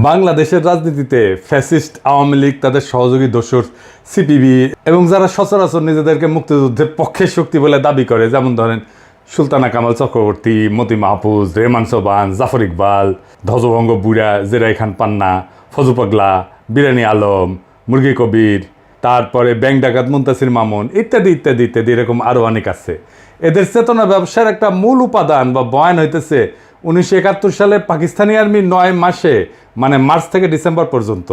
বাংলাদেশের রাজনীতিতে ফ্যাসিস্ট আওয়ামী লীগ, তাদের সহযোগী দোসর সিপিবি এবং যারা সচরাচর নিজেদেরকে মুক্তিযুদ্ধের পক্ষের শক্তি বলে দাবি করে, যেমন ধরেন সুলতানা কামাল চক্রবর্তী, মতি মাহফুজ, রেহমান সোবহান, জাফর ইকবাল, ধ্বজভঙ্গ বুড়া, জেরাই খান পান্না, ফজু পাগলা, বিরানি আলম, মুরগি কবির, তারপরে ব্যাংক ডাকাত মুনতাসির মামুন ইত্যাদি ইত্যাদি ইত্যাদি, এরকম আরও অনেক আছে। এদের চেতনা ব্যবসার একটা মূল উপাদান বা বয়ান হইতেছে 1971 সালে পাকিস্তানি আর্মি 9 মাসে, মানে মার্চ থেকে ডিসেম্বর পর্যন্ত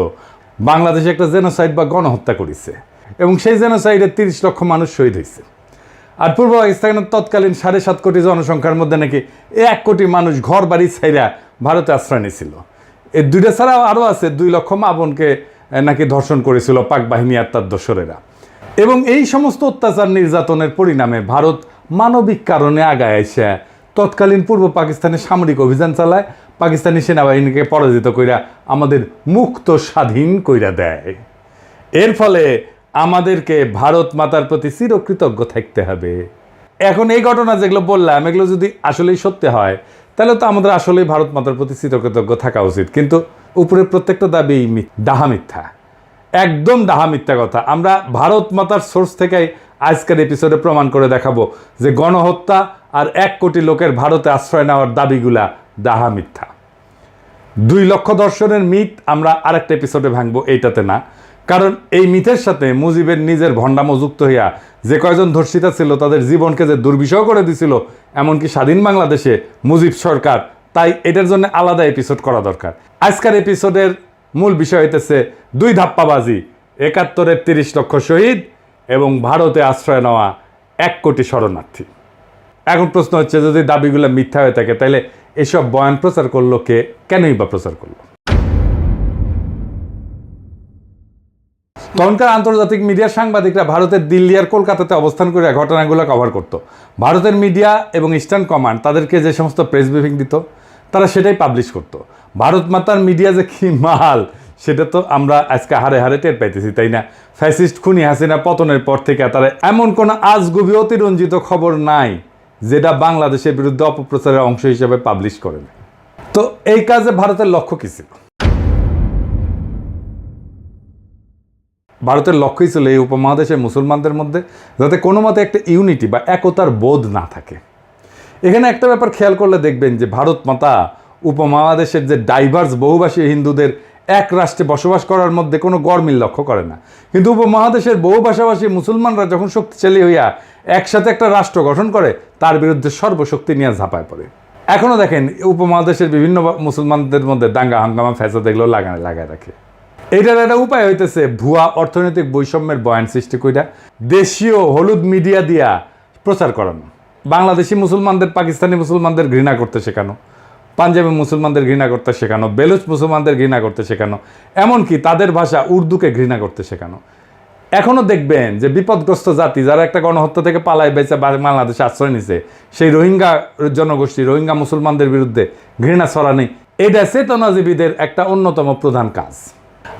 বাংলাদেশে একটা জেনোসাইড বা গণহত্যা করেছে এবং সেই জেনোসাইডে 30 লক্ষ মানুষ শহীদ হয়েছে। আর পূর্ব পাকিস্তানের তৎকালীন 7.5 কোটি জনসংখ্যার মধ্যে নাকি 1 কোটি মানুষ ঘর বাড়ি ছাইরা ভারতে আশ্রয় নিয়েছিল। এই দুইটা ছাড়াও আরও আছে, 2 লক্ষ মা বোনকে নাকি ধর্ষণ করেছিল পাক বাহিনী আর তার দোসরেরা। এবং এই সমস্ত অত্যাচার নির্যাতনের পরিণামে ভারত মানবিক কারণে আগায় এসে তৎকালীন পূর্ব পাকিস্তানে সামরিক অভিযান চালায়, পাকিস্তানি সেনাবাহিনীকে পরাজিত কইরা আমাদের মুক্ত স্বাধীন কইরা দেয়। এর ফলে আমাদেরকে ভারত মাতার প্রতি চিরকৃতজ্ঞ থাকতে হবে। এখন এই ঘটনা যেগুলো বললাম, এগুলো যদি আসলেই সত্যি হয় তাহলে তো আমাদের আসলেই ভারত মাতার প্রতি চিরকৃতজ্ঞ থাকা উচিত। কিন্তু উপরের প্রত্যেকটা দাবি ডাহা মিথ্যা, একদম ডাহা মিথ্যা কথা। আমরা ভারত মাতার সোর্স থেকেই আজকের এপিসোডে প্রমাণ করে দেখাবো যে গণহত্যা আর 1 কোটি লোকের ভারতে আশ্রয় নেওয়ার দাবিগুলা ডাহা মিথ্যা। 2 লক্ষ দর্শনের মিথ আমরা আরেকটা এপিসোডে ভাঙবো, এইটাতে না। কারণ এই মিথের সাথে মুজিবের নিজের ভণ্ডামো যুক্ত হইয়া যে কয়জন ধর্ষিতা ছিল তাদের জীবনকে যে দুর্বিষহ করে দিছিল, এমনকি স্বাধীন বাংলাদেশে মুজিব সরকার, তাই এটার জন্য আলাদা এপিসোড করা দরকার। আজকের এপিসোডের মূল বিষয় হইতেছে 2 ধাপ্পাবাজি, 71-এর 30 লক্ষ শহীদ এবং ভারতে আশ্রয় নেওয়া 1 কোটি শরণার্থী। এখন প্রশ্ন হচ্ছে, যদি দাবিগুলো মিথ্যা হয়ে থাকে তাহলে এসব বয়ান প্রচার করলো কে, কেনই বা প্রচার করলো? তখনকার আন্তর্জাতিক মিডিয়ার সাংবাদিকরা ভারতের দিল্লি আর কলকাতাতে অবস্থান করে ঘটনাগুলো কভার করত। ভারতের মিডিয়া এবং ইস্টার্ন কমান্ড তাদেরকে যে সমস্ত প্রেস ব্রিফিং দিত তারা সেটাই পাবলিশ করত। ভারত মাতার মিডিয়া যে কি মাল সেটা তো আমরা আজকে হারে হারে টের পাইতেছি, তাই না? ফ্যাসিস্ট খুনি হাসিনা পতনের পর থেকে তারা এমন কোনো আজগুবি অতিরঞ্জিত খবর নাই যেটা বাংলাদেশের বিরুদ্ধে অপপ্রচারের অংশ হিসেবে পাবলিশ করেন। তো এই কাজে ভারতের লক্ষ্য কী ছিল? ভারতের লক্ষ্যই ছিল এই উপমহাদেশের মুসলমানদের মধ্যে যাতে কোনো মতে একটা ইউনিটি বা একতার বোধ না থাকে। এখানে একটা ব্যাপার খেয়াল করলে দেখবেন যে ভারত মাতা উপমহাদেশের যে ডাইভার্স বহুভাষী হিন্দুদের এক রাষ্ট্রে বসবাস করার মধ্যে কোনো গরমিল লক্ষ্য করে না। কিন্তু উপমহাদেশের বহুভাষাভাষী মুসলমানরা যখন শক্তিশালী হইয়া একসাথে একটা রাষ্ট্র গঠন করে, তার বিরুদ্ধে সর্বশক্তি নিয়ে ঝাঁপায় পড়ে। এখনও দেখেন উপমহাদেশের বিভিন্ন মুসলমানদের মধ্যে দাঙ্গা হাঙ্গামা ফ্যাসাদ এগুলো লাগায় রাখে। এইটার একটা উপায় হইতেছে ভুয়া অর্থনৈতিক বৈষম্যের বয়ান সৃষ্টি কইরা দেশীয় হলুদ মিডিয়া দিয়া প্রচার করানো। বাংলাদেশি মুসলমানদের পাকিস্তানি মুসলমানদের ঘৃণা করতে শেখানো, পাঞ্জাবি মুসলমানদের ঘৃণা করতে শেখানো, বেলুচ মুসলমানদের ঘৃণা করতে শেখানো, এমনকি তাদের ভাষা উর্দুকে ঘৃণা করতে শেখানো। এখনও দেখবেন যে বিপদগ্রস্ত জাতি যারা একটা গণহত্যা থেকে পালায় বেঁচে বাংলাদেশে আশ্রয় নিছে, সেই রোহিঙ্গা জনগোষ্ঠী, রোহিঙ্গা মুসলমানদের বিরুদ্ধে ঘৃণা ছড়ানি, এটা চেতনাজীবীদের একটা অন্যতম প্রধান কাজ।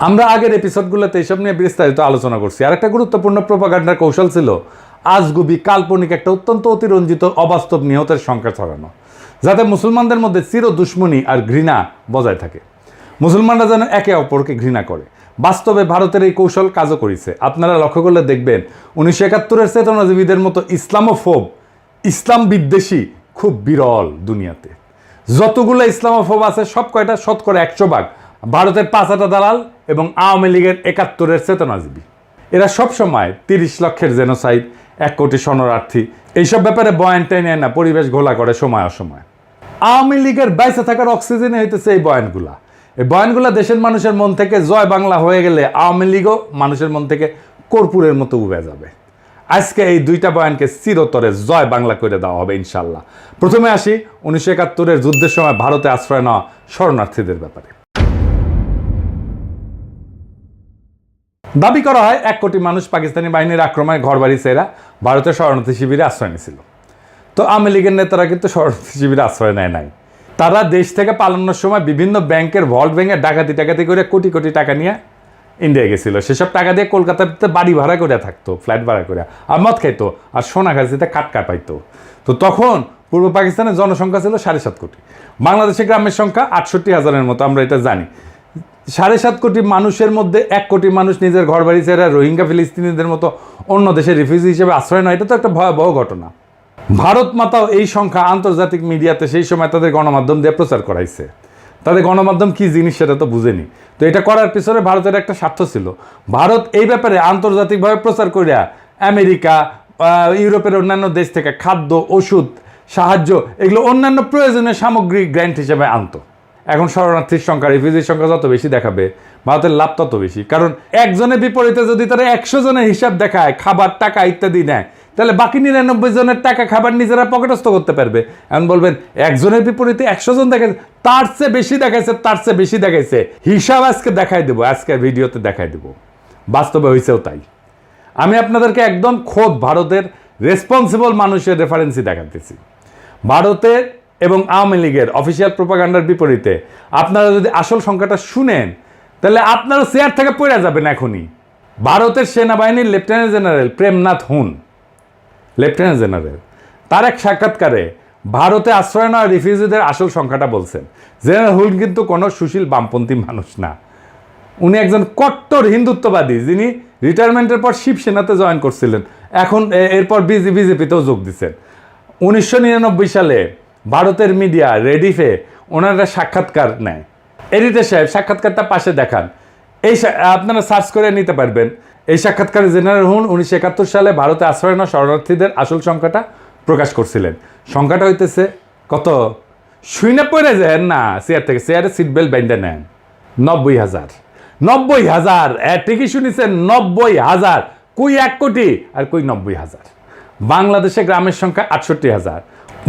আমরা আগের এপিসোডগুলোতে এইসব নিয়ে বিস্তারিত আলোচনা করছি। আর একটা গুরুত্বপূর্ণ প্রোপাগান্ডার কৌশল ছিল আজগুবি কাল্পনিক একটা অত্যন্ত অতিরঞ্জিত অবাস্তব নিহতের সংখ্যা ছড়ানো, যাতে মুসলমানদের মধ্যে চির দুশ্মনী আর ঘৃণা বজায় থাকে, মুসলমানরা যেন একে অপরকে ঘৃণা করে। বাস্তবে ভারতের এই কৌশল কাজও করেছে। আপনারা লক্ষ্য করলে দেখবেন 1971-এর চেতনাজীবীদের মতো ইসলামোফোব, ইসলাম বিদ্বেষী খুব বিরল দুনিয়াতে। যতগুলো ইসলামোফোব আছে সব কয়টা শতকরা 100% ভারতের 5 দালাল এবং আওয়ামী লীগের 71-এর চেতনাজীবী। এরা সবসময় 30 লক্ষের জেনোসাইড, 1 কোটি শরণার্থী এইসব ব্যাপারে বয়ান টেনে না পরিবেশ ঘোলা করে সময় অসময়। আওয়ামী লীগের বাইসে থাকার অক্সিজেনে হইতেছে এই বয়ানগুলা। এই বয়ানগুলা দেশের মানুষের মন থেকে জয় বাংলা হয়ে গেলে আওয়ামী লীগও মানুষের মন থেকে কর্পূরের মতো উবে যাবে। আজকে এই 2টা বয়ানকে চিরতরে জয় বাংলা করে দেওয়া হবে ইনশাল্লাহ। প্রথমে আসি 1971-এর যুদ্ধের সময় ভারতে আশ্রয় নেওয়া শরণার্থীদের ব্যাপারে। দাবি করা হয় 1 কোটি মানুষ পাকিস্তানি বাহিনীর আক্রমণে ঘরবাড়ি ছেড়া ভারতের শরণার্থী শিবিরে আশ্রয় নিয়েছিল। তো আওয়ামী লীগের নেতারা কিন্তু শরণার্থী শিবিরে আশ্রয় নেয় নাই। তারা দেশ থেকে পালানোর সময় বিভিন্ন ব্যাংকের ভল্ট ভেঙে ডাকাতি করে কোটি কোটি টাকা নিয়ে ইন্ডিয়া গেছিল। সেসব টাকা দিয়ে কলকাতাতে বাড়ি ভাড়া করে থাকতো, ফ্ল্যাট ভাড়া করে, আর মদ খাইতো, আর সোনা খাইতে কাটকা পাইতো। তো তখন পূর্ব পাকিস্তানের জনসংখ্যা ছিল 7.5 কোটি। বাংলাদেশের গ্রামের সংখ্যা 68,000-এর মতো, আমরা এটা জানি। 7.5 কোটি মানুষের মধ্যে 1 কোটি মানুষ নিজের ঘর বাড়ি ছেড়ে রোহিঙ্গা ফিলিস্তিনিদের মতো অন্য দেশের রিফিউজি হিসেবে আশ্রয় নেয়, এটা তো একটা ভয়াবহ ঘটনা। ভারত মাতাও এই সংখ্যা আন্তর্জাতিক মিডিয়াতে সেই সময় তাদের গণমাধ্যম দিয়ে প্রচার করাইছে। তাদের গণমাধ্যম কি জিনিস সেটা তো বুঝেনি। তো এটা করার পিছনে ভারতের একটা স্বার্থ ছিল। ভারত এই ব্যাপারে আন্তর্জাতিকভাবে প্রচার করিয়া আমেরিকা, ইউরোপের অন্যান্য দেশ থেকে খাদ্য, ওষুধ, সাহায্য, এগুলো অন্যান্য প্রয়োজনীয় সামগ্রিক গ্র্যান্ট হিসেবে আনতো। এখন শরণার্থীর সংখ্যা, রিফিউজির সংখ্যা যত বেশি দেখাবে, ভারতের লাভ তত বেশি। কারণ একজনের বিপরীতে যদি তারা 100 জনের হিসাব দেখায়, খাবার, টাকা ইত্যাদি নেয়, তাহলে বাকি 99 জনের টাকা, খাবার নিজেরা পকেটস্থ করতে পারবে। এখন বলবেন একজনের বিপরীতে 100 জন দেখাচ্ছে, তার চেয়ে বেশি দেখাইছে, তার চেয়ে বেশি দেখাইছে, হিসাব আজকে দেখাই দেবো, আজকের ভিডিওতে দেখাই দেবো। বাস্তবে হয়েছেও তাই। আমি আপনাদেরকে একদম খোদ ভারতের রেসপন্সিবল মানুষের রেফারেন্সই দেখাতেছি। ভারতের এবং আওয়ামী লীগের অফিসিয়াল প্রোপাগান্ডার বিপরীতে আপনারা যদি আসল সংখ্যাটা শুনেন, তাহলে আপনারা চেয়ার থেকে পড়ে যাবেন এখনই। ভারতের সেনাবাহিনীর লেফটেন্যান্ট জেনারেল প্রেমনাথ হুন, লেফটেন্যান্ট জেনারেল, তার এক সাক্ষাৎকারে ভারতে আশ্রয় নেওয়া রিফিউজিদের আসল সংখ্যাটা বলছেন। জেনারেল হুন কিন্তু কোনো সুশীল বামপন্থী মানুষ না, উনি একজন কট্টর হিন্দুত্ববাদী, যিনি রিটায়ারমেন্টের পর শিবসেনাতে জয়েন করছিলেন, এখন এরপর বিজেপিতেও যোগ দিচ্ছেন। 1999 সালে ভারতের মিডিয়া রেডিফে ওনারা সাক্ষাৎকার নেয়। এডিটর সাহেব সাক্ষাৎকারটা পাশে দেখান, এই আপনারা সার্চ করে নিতে পারবেন। এই সাক্ষাৎকারে জেনারেল হুন 1971 সালে ভারতে আশ্রয় নেওয়া শরণার্থীদের আসল সংখ্যাটা প্রকাশ করছিলেন। সংখ্যাটা হইতেছে কত? শুইনা পড়ে যায় না চেয়ার থেকে, চেয়ারে সিট বেল্ট বেঁধে নেন। 90,000। 90,000, ঠিকই শুনেছেন, 90,000। কই 1 কোটি আর কই 90,000। বাংলাদেশে গ্রামের সংখ্যা 68,000।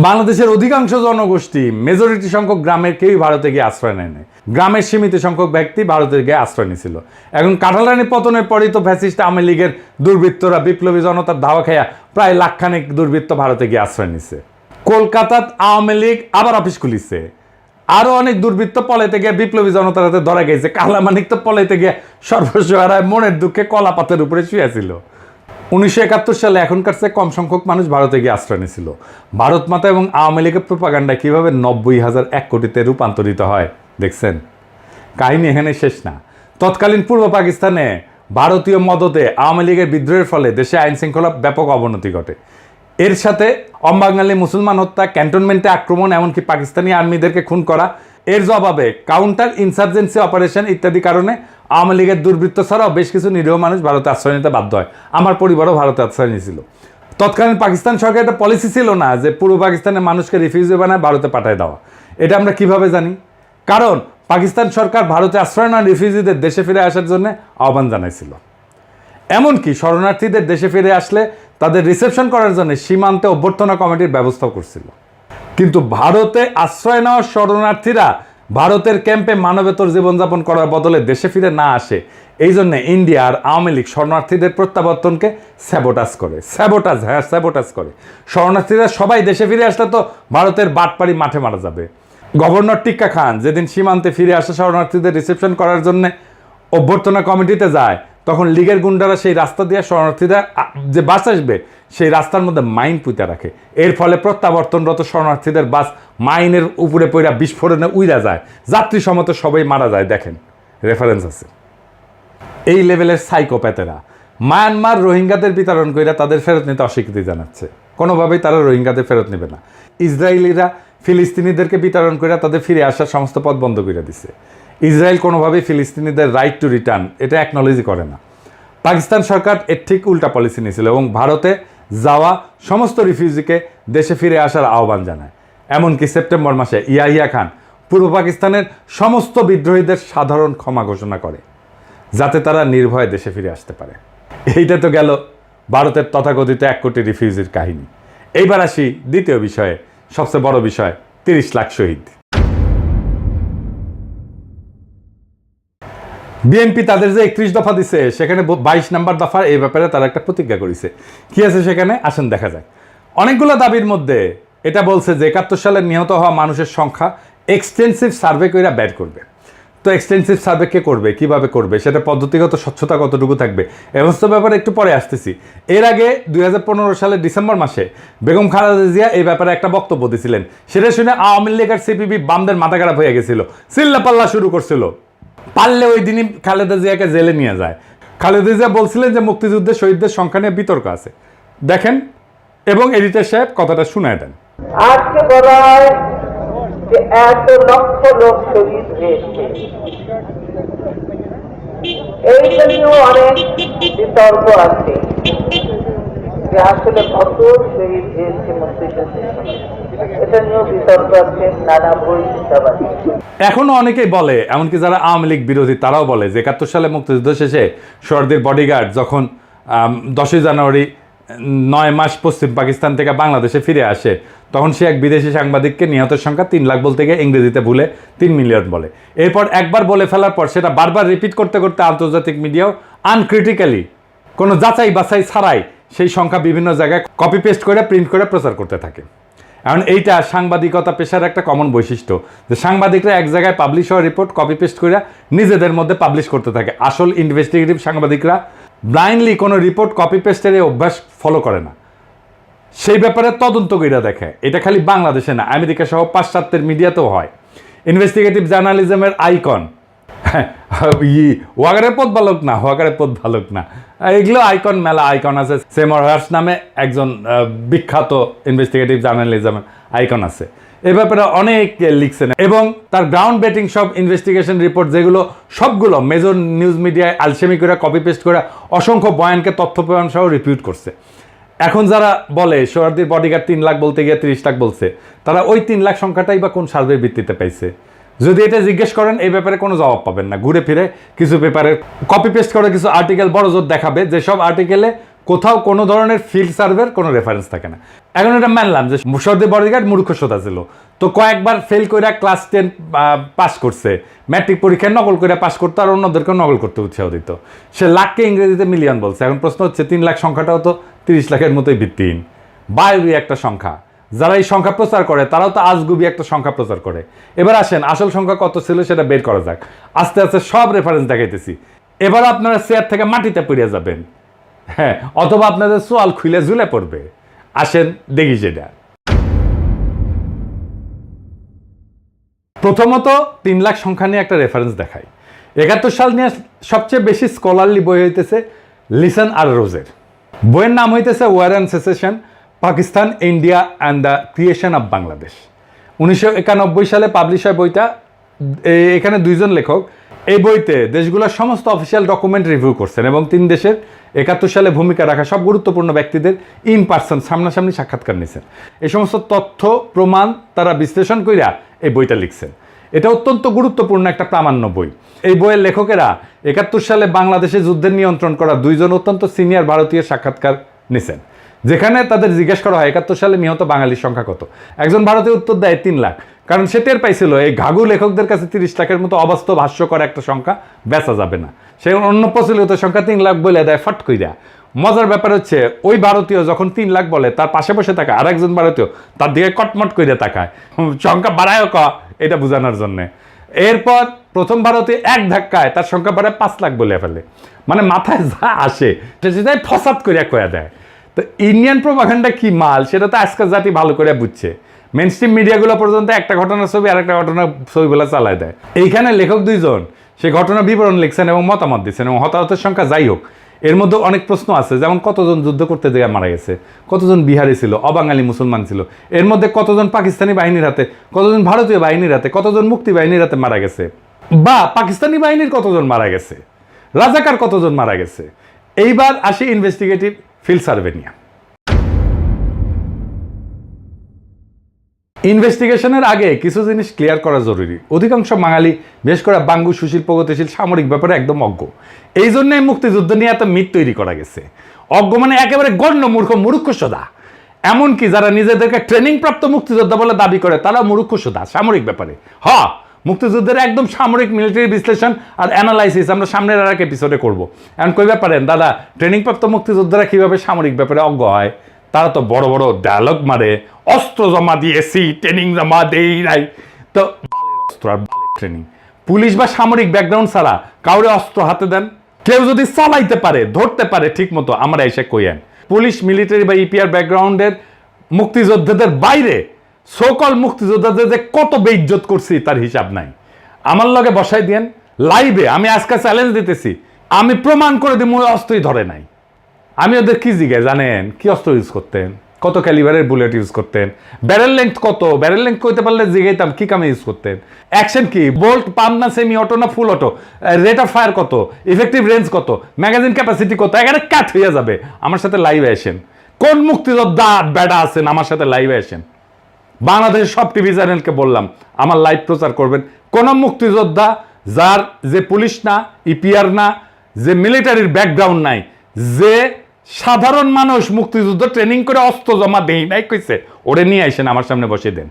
বাংলাদেশের অধিকাংশ জনগোষ্ঠী, মেজরিটি সংখ্যক গ্রামের কেউই ভারতে গিয়ে আশ্রয় নেয় নাই। গ্রামের সীমিত সংখ্যক ব্যক্তি ভারতে গিয়ে আশ্রয় নিয়েছিল। এখন কাঁঠালরানী পতনের পরই তো ফ্যাসিস্ট আওয়ামী লীগের দুর্বৃত্তরা বিপ্লবী জনতার ধাওয়া খাইয়া প্রায় লাখখানেক দুর্বৃত্ত ভারতে গিয়ে আশ্রয় নিছে। কলকাতাত আওয়ামী লীগ আবার অফিস খুলিছে। আরো অনেক দুর্বৃত্ত পলাইতে গিয়ে বিপ্লবী জনতার হাতে ধরা গেছে। কালামানিক তো পলাইতে গিয়ে সর্বস্ব হারায় মনের দুঃখে কলা পাতের উপরে শুয়েছিল। 1971 সালে এখনকার চেয়ে কম সংখ্যক মানুষ ভারতে গিয়ে আশ্রয় নিয়েছিল। ভারত মাতা এবং আওয়ামী লীগের প্রোপাগান্ডা কিভাবে 90,000 1 কোটিতে রূপান্তরিত হয় দেখছেন। কাহিনী এখানে শেষ না। তৎকালীন পূর্ব পাকিস্তানে ভারতীয় মদতে আওয়ামী লীগের বিদ্রোহের ফলে দেশে আইন শৃঙ্খলা ব্যাপক অবনতি ঘটে। এর সাথে অবাঙালি মুসলমান হত্যা, ক্যান্টনমেন্টে আক্রমণ, এমনকি পাকিস্তানি আর্মিদেরকে খুন করা, এর জবাবে কাউন্টার ইনসার্জেন্সি অপারেশন ইত্যাদি কারণে আওয়ামী লীগের দুর্বৃত্ত ছাড়াও বেশ কিছু নিরীহ মানুষ ভারতে আশ্রয় নিতে বাধ্য হয়। আমার পরিবারও ভারতে আশ্রয় নিয়েছিল। তৎকালীন পাকিস্তান সরকার একটা পলিসি ছিল না যে পূর্ব পাকিস্তানের মানুষকে রিফিউজি বানায় ভারতে পাঠায় দেওয়া। এটা আমরা কিভাবে জানি? কারণ পাকিস্তান সরকার ভারতে আশ্রয় নেওয়া রিফিউজিদের দেশে ফিরে আসার জন্য আহ্বান জানাইছিল। এমনকি শরণার্থীদের দেশে ফিরে আসলে তাদের রিসেপশন করার জন্য সীমান্তে অভ্যর্থনা কমিটির ব্যবস্থাও করছিল। কিন্তু ভারতে আশ্রয় নেওয়া শরণার্থীরা ভারতের ক্যাম্পে মানবেতর জীবনযাপন করার বদলে দেশে ফিরে না আসে, এই জন্য ইন্ডিয়া আর আওয়ামী লীগ শরণার্থীদের প্রত্যাবর্তনকে স্যাবোটাজ করে। শরণার্থীরা সবাই দেশে ফিরে আসলে তো ভারতের বাটপাড়ি মাঠে মারা যাবে। গভর্নর টিক্কা খান যেদিন সীমান্তে ফিরে আসা শরণার্থীদের রিসেপশন করার জন্য অভ্যর্থনা কমিটিতে যায়, তখন লীগের গুন্ডারা সেই রাস্তা দিয়ে শরণার্থীরা যে বাস আসবে সেই রাস্তার মধ্যে মাইন পুঁতে রাখে। এর ফলে প্রত্যাবর্তনরত শরণার্থীদের বাস মাইনের উপরে পড়া বিস্ফোরণে উইরা যায়, যাত্রী সমত সবাই মারা যায়। দেখেন, রেফারেন্স আছে। এই লেভেলের সাইকোপ্যাথেরা মায়ানমার রোহিঙ্গাদের বিতরণ করে তাদের ফেরত নিতে অস্বীকৃতি জানাচ্ছে। কোনোভাবেই তারা রোহিঙ্গাদের ফেরত নেবে না। ইসরায়েলিরা ফিলিস্তিনিদেরকে বিতরণ করে তাদের ফিরে আসার সমস্ত পথ বন্ধ করে দিছে। ইসরায়েল কোনোভাবেই ফিলিস্তিনিদের রাইট টু রিটার্ন এটা অ্যাকনোলেজই করে না। পাকিস্তান সরকার এর ঠিক উল্টা পলিসি নিয়েছিল এবং ভারতে যাওয়া সমস্ত রিফিউজিকে দেশে ফিরে আসার আহ্বান জানায়। এমনকি সেপ্টেম্বর মাসে ইয়াহিয়া খান পূর্ব পাকিস্তানের সমস্ত বিদ্রোহীদের সাধারণ ক্ষমা ঘোষণা করে, যাতে তারা নির্ভয়ে দেশে ফিরে আসতে পারে। এইটা তো গেল ভারতের তথাকথিত 1 কোটি রিফিউজির কাহিনী। এইবার আসি দ্বিতীয় বিষয়ে, সবচেয়ে বড় বিষয়, 30 লাখ শহীদ। বিএনপি তাদের যে 31 দফা দিছে, সেখানে 22 নম্বর দফা এই ব্যাপারে তারা একটা প্রতিজ্ঞা করেছে। কি আছে সেখানে আসেন দেখা যায়। অনেকগুলো দাবির মধ্যে এটা বলছে যে 71 সালে নিহত হওয়া মানুষের সংখ্যা এক্সটেন্সিভ সার্ভে করে বের করবে। তো এক্সটেন্সিভ সার্ভে কে করবে, কিভাবে করবে, সেটা পদ্ধতিগত স্বচ্ছতা কতটুকু থাকবে, এমস্ত ব্যাপারে একটু পরে আসতেছি। এর আগে 2015 সালের ডিসেম্বর মাসে বেগম খালেদা জিয়া এই ব্যাপারে একটা বক্তব্য দিয়েছিলেন। সেটা শুনে আওয়ামী লীগ আর সিপিবি বামদের মাথা খারাপ হয়ে গেছিল, চিল্লাপাল্লা শুরু করছিল। পারলে ওই দিনই খালেদা জিয়াকে জেলে নিয়ে যায়। খালেদা জিয়া বলছিলেন যে মুক্তিযুদ্ধে শহীদদের সংখ্যা নিয়ে বিতর্ক আছে, দেখেন এবং এডিটর সাহেব কথাটা শুনায় দেন। আজকে বলা হয় যে 1 লক্ষ লোক শহীদ হয়েছে, এইটা নিয়েও অনেক বিতর্ক আছে যে আসলে কত শহীদ হয়েছে মুক্তিযুদ্ধের সময়, এটা নিয়েও বিতর্ক আছে, নানা বই হিসাব আছে। এখনো অনেকেই বলে, এমনকি যারা আওয়ামী লীগ বিরোধী তারাও বলে যে 71 সালে মুক্তিযুদ্ধ শেষে সোহরাওয়ার্দীর বডিগার্ড যখন 10ই জানুয়ারি 9 মাস পশ্চিম পাকিস্তান থেকে বাংলাদেশে ফিরে আসে, তখন সে এক বিদেশি সাংবাদিককে নিহতের সংখ্যা 3 লাখ বলতে গিয়ে ইংরেজিতে ভুলে 3 মিলিয়ন বলে। এরপর একবার বলে ফেলার পর সেটা বারবার রিপিট করতে করতে আন্তর্জাতিক মিডিয়াও আনক্রিটিক্যালি কোনো যাচাই বাছাই ছাড়াই সেই সংখ্যা বিভিন্ন জায়গায় কপি পেস্ট করে প্রিন্ট করে প্রচার করতে থাকে। এখন এইটা সাংবাদিকতা পেশার একটা কমন বৈশিষ্ট্য যে সাংবাদিকরা এক জায়গায় পাবলিশ হওয়া রিপোর্ট কপি পেস্ট করে নিজেদের মধ্যে পাবলিশ করতে থাকে। আসল ইনভেস্টিগেটিভ সাংবাদিকরা ব্লাইন্ডলি কোনো রিপোর্ট কপি পেস্টের এই অভ্যাস ফলো করে না, সেই ব্যাপারে তদন্ত করে দেখে। এটা খালি বাংলাদেশে না, আমেরিকা সহ পাশ্চাত্যের মিডিয়াতেও হয়। ইনভেস্টিগেটিভ জার্নালিজমের আইকন ওয়াগারের পথ বালক না, ওয়াগারের পথ বালক না, এগুলো আইকন, মেলা আইকন আছে। সেমর হার্স নামে একজন বিখ্যাত ইনভেস্টিগেটিভ জার্নালিজমের আইকন আছে, এ ব্যাপারে অনেক লিখছেন এবং তার গ্রাউন্ড ব্রেকিং সব ইনভেস্টিগেশন রিপোর্ট যেগুলো সবগুলো মেজর নিউজ মিডিয়ায় আলসেমি করে কপি পেস্ট করে অসংখ্য বয়ানকে তথ্য প্রমাণ সহ রিপিউট করছে। এখন যারা বলে সোহরাওয়ার্দীর বডিগার্ড 3 লাখ বলতে গিয়ে 30 লাখ বলছে, তারা ওই 3 লাখ সংখ্যাটাই বা কোন সার্ভের ভিত্তিতে পাইছে? যদি এটা জিজ্ঞেস করেন এই ব্যাপারে কোনো জবাব পাবেন না। ঘুরে ফিরে কিছু পেপারে কপি পেস্ট করে কিছু আর্টিকেল বড় জোর দেখাবে, যেসব আর্টিকেলে কোথাও কোনো ধরনের ফিল্ড সার্ভের কোনো রেফারেন্স থাকে না। এখন এটা মানলাম যে সোহরাওয়ার্দীর বডিগার্ড মূর্খতা ছিল, তো কয়েকবার ফেল করে ক্লাস 10 পাস করছে, ম্যাট্রিক পরীক্ষায় নকল করে পাস করতো আর অন্যদেরকেও নকল করতে উৎসাহ দিত। সে লাখকে ইংরেজিতে মিলিয়ন বলছে। এখন প্রশ্ন হচ্ছে 3 লাখ সংখ্যাটাও তো 30 লাখের মতোই ভিত্তিহীন, বাইরে একটা সংখ্যা। যারা এই সংখ্যা প্রচার করে তারাও তো আজগুবি একটা সংখ্যা প্রচার করে। এবার আসেন আসল সংখ্যা কত ছিল সেটা বের করা যাক। আস্তে আস্তে সব রেফারেন্স দেখাইতেছি, এবার আপনারা চেয়ার থেকে মাটিতে পড়ে যাবেন, হ্যাঁ, অথবা আপনাদের সোয়াল খুলে ঝুলে পড়বে। আসেন দেখি সেটা। প্রথমত 3 লাখ সংখ্যা নিয়ে একটা রেফারেন্স দেখাই। 71 সাল নিয়ে সবচেয়ে বেশি স্কলারলি বই হইতেছে লিসন আর রোজের। বইয়ের নাম হইতেছে war and secession, Pakistan, India and the creation of Bangladesh. 1991 সালে পাবলিশ হয় বইটা। এখানে 2 জন লেখক এই বইতে দেশগুলোর সমস্ত অফিসিয়াল ডকুমেন্ট রিভিউ করছেন এবং 3 দেশের 71 সালে ভূমিকা রাখা সব গুরুত্বপূর্ণ ব্যক্তিদের ইন পার্সন সামনাসামনি সাক্ষাৎকার নিয়েছেন। এই সমস্ত তথ্য প্রমাণ তারা বিশ্লেষণ কইরা এই বইটা লিখছেন। এটা অত্যন্ত গুরুত্বপূর্ণ একটা প্রামাণ্য বই। এই বইয়ের লেখকেরা 71 সালে বাংলাদেশে যুদ্ধের নিয়ন্ত্রণ করা 2 জন অত্যন্ত সিনিয়র ভারতীয় সাক্ষাৎকার নিয়েছেন, যেখানে তাদের জিজ্ঞেস করা হয় 71 সালে নিহত বাঙালির সংখ্যা কত। একজন ভারতীয় উত্তর দেয় 3 লাখ, কারণ সে টের পাইছিল এই ঘাঘু লেখকদের কাছে 30 লাখের মতো অবাস্তব হাস্যকর একটা সংখ্যা বেচা যাবে না। সে অন্য প্রচলিত সংখ্যা 3 লাখ বলে দেয় ফট কইরা। মজার ব্যাপার হচ্ছে ওই ভারতীয় যখন 3 লাখ বলে তার পাশে বসে থাকা আর একজন ভারতীয় তার দিকে কটমট করে তাকায়, সংখ্যা বাড়ায় ক এটা বোঝানোর জন্যে। এরপর প্রথম ভারতীয় এক ধাক্কায় তার সংখ্যা বাড়ায় 5 লাখ বলে ফেলে। মানে মাথায় যা আসে সেটাই ফসাদ করিয়া কয়া দেয়। তো ইন্ডিয়ান প্রোপাগান্ডা কি মাল সেটা তো আজকাল জাতি ভালো করে বুঝছে। মেন স্ট্রিম মিডিয়াগুলো পর্যন্ত একটা ঘটনার ছবি আর একটা ঘটনার ছবিগুলো চালায় দেয়। এইখানে লেখক 2 জন সে ঘটনার বিবরণ লিখছেন এবং মতামত দিচ্ছেন, এবং হতাহতের সংখ্যা যাই হোক এর মধ্যে অনেক প্রশ্ন আছে, যেমন কতজন যুদ্ধ করতে গিয়ে মারা গেছে, কতজন বিহারি ছিল, অবাঙালি মুসলমান ছিল, এর মধ্যে কতজন পাকিস্তানি বাহিনীর হাতে, কতজন ভারতীয় বাহিনীর হাতে, কতজন মুক্তি বাহিনীর হাতে মারা গেছে, বা পাকিস্তানি বাহিনীর কতজন মারা গেছে, রাজাকার কতজন মারা গেছে। এইবার আসি ইনভেস্টিগেটিভ ফিল্ড সার্ভে নিয়ে। ইনভেস্টিগেশনের আগে কিছু জিনিস ক্লিয়ার করা জরুরি। অধিকাংশ বাঙালি, বিশেষ করে বাঙ্গু, সুশীল, প্রগতিশীল, সামরিক ব্যাপারে একদম অজ্ঞ। এই জন্যই মুক্তিযুদ্ধ নিয়ে এত মিথ তৈরি করা গেছে। অজ্ঞ মানে একেবারে গণ্য মূর্খ সোদা। এমনকি যারা নিজেদেরকে ট্রেনিং প্রাপ্ত মুক্তিযোদ্ধা বলে দাবি করে তারা মূর্খ সোদা সামরিক ব্যাপারে। মুক্তিযুদ্ধের একদম সামরিক মিলিটারি বিশ্লেষণ আর অ্যানালাইসিস আমরা সামনের আর এক এপিসোডে করবো। এখন কইবা পারেন দাদা ট্রেনিং প্রাপ্ত মুক্তিযোদ্ধারা কিভাবে সামরিক ব্যাপারে অজ্ঞ হয়? তারা তো বড় বড় ডায়লগ মারে, অস্ত্র জমা দিয়েছি, ট্রেনিং জমা দেই নাই। তো অস্ত্র আর ট্রেনিং, পুলিশ বা সামরিক ব্যাকগ্রাউন্ড ছাড়া কাউরে অস্ত্র হাতে দেন? কেউ যদি চালাইতে পারে, ধরতে পারে ঠিক মতো, আমরা এসে কইয়েন। পুলিশ, মিলিটারি বা ইপিআর ব্যাকগ্রাউন্ডের মুক্তিযোদ্ধাদের বাইরে সকল মুক্তিযোদ্ধাদের যে কত বেইজ্জত করছি তার হিসাব নাই। আমার লগে বসাই দিয়েন, লাইভে আমি আজকে চ্যালেঞ্জ দিতেছি, আমি প্রমাণ করে দিব ওই অস্ত্রই ধরে নাই। আমি ওদের কি জিজ্ঞাসা জানেন, কি অস্ত্র ইউজ করতেন, কত ক্যালিবারের বুলেট ইউজ করতেন, ব্যারেল লেংথ কত, ব্যারেল লেংথ কইতে পারলে জিজ্ঞাইতাম কি কামে ইউজ করতেন, অ্যাকশন কি, বোল্ট পাম্প না সেমি অটো না ফুল অটো, রেট অফ ফায়ার কত, ইফেক্টিভ রেঞ্জ কত, ম্যাগাজিন ক্যাপাসিটি কত, এখানে কাট হয়ে যাবে। আমার সাথে লাইভে আসেন, কোন মুক্তিযোদ্ধা বেড়া আছেন আমার সাথে লাইভে আসেন। বাংলাদেশের সব টিভি চ্যানেলকে বললাম আমার লাইভ প্রচার করবেন। কোন মুক্তিযোদ্ধা যার যে পুলিশ না, ইপিআর না, যে মিলিটারির ব্যাকগ্রাউন্ড নাই, যে সাধারণ মানুষ মুক্তিযুদ্ধ ট্রেনিং করে অস্ত্র জমা দেই নাই কইছে, ওরে নিয়ে আসেন আমার সামনে বসে দেন।